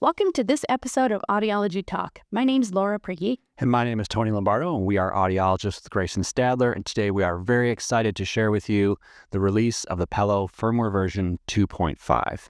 Welcome to this episode of Audiology Talk. My name's Laura Prigge. And my name is Tony Lombardo, and we are audiologists with Grason-Stadler, and today we are very excited to share with you the release of the Pello Firmware version 2.5.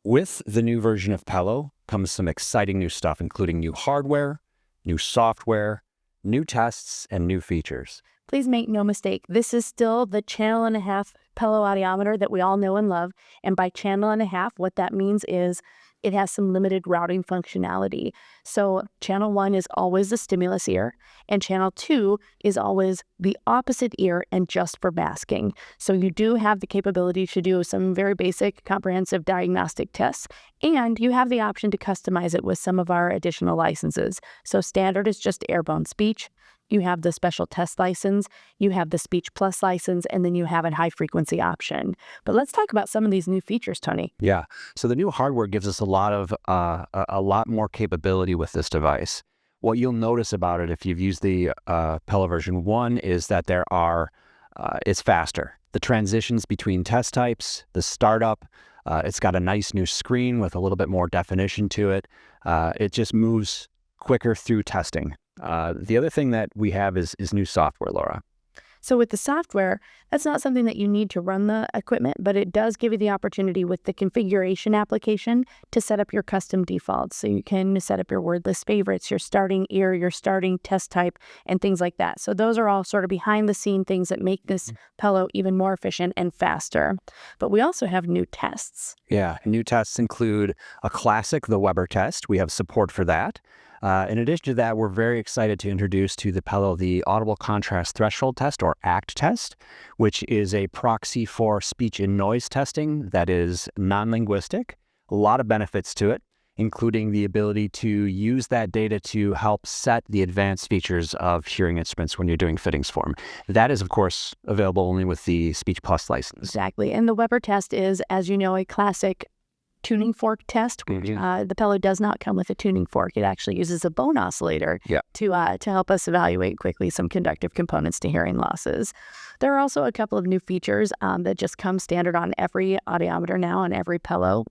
With the new version of Pello comes some exciting new stuff, including new hardware, new software, new tests, and new features. Please make no mistake, this is still the channel and a half Pello audiometer that we all know and love. And by channel and a half, what that means is it has some limited routing functionality. So channel 1 is always the stimulus ear, and channel 2 is always the opposite ear and just for masking. So you do have the capability to do some very basic comprehensive diagnostic tests, and you have the option to customize it with some of our additional licenses. So standard is just airborne speech. You have the special test license, you have the Speech Plus license, and then you have a high frequency option. But let's talk about some of these new features, Tony. Yeah, so the new hardware gives us a lot more capability with this device. What you'll notice about it if you've used the Pello version 1 is that it's faster. The transitions between test types, the startup, it's got a nice new screen with a little bit more definition to it. It just moves quicker through testing. The other thing that we have is new software, Laura. So with the software, that's not something that you need to run the equipment, but it does give you the opportunity with the configuration application to set up your custom defaults. So you can set up your wordless favorites, your starting ear, your starting test type, and things like that. So those are all sort of behind the scene things that make this Pello even more efficient and faster. But we also have new tests. Yeah, new tests include a classic, the Weber test. We have support for that. In addition to that, we're very excited to introduce to the Pello the Audible Contrast Threshold Test, or ACT test, which is a proxy for speech and noise testing that is non-linguistic. A lot of benefits to it, including the ability to use that data to help set the advanced features of hearing instruments when you're doing fittings for them. That is, of course, available only with the Speech Plus license. Exactly. And the Weber test is, as you know, a classic tuning fork test. The Pello does not come with a tuning fork. It actually uses a bone oscillator to help us evaluate quickly some conductive components to hearing losses. There are also a couple of new features that just come standard on every audiometer now, on every Pello.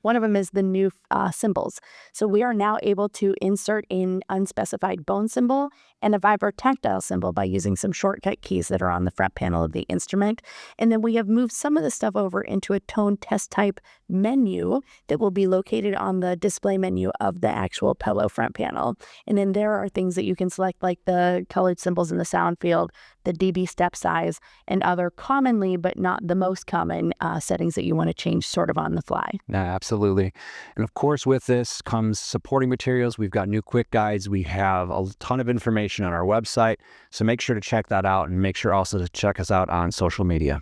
One of them is the new symbols. So we are now able to insert an unspecified bone symbol and a vibrotactile symbol by using some shortcut keys that are on the front panel of the instrument. And then we have moved some of the stuff over into a tone test type menu that will be located on the display menu of the actual Pello front panel. And then there are things that you can select, like the colored symbols in the sound field, the dB step size, and other commonly but not the most common settings that you want to change sort of on the fly. Absolutely. And of course, with this comes supporting materials. We've got new quick guides. We have a ton of information on our website. So make sure to check that out, and make sure also to check us out on social media.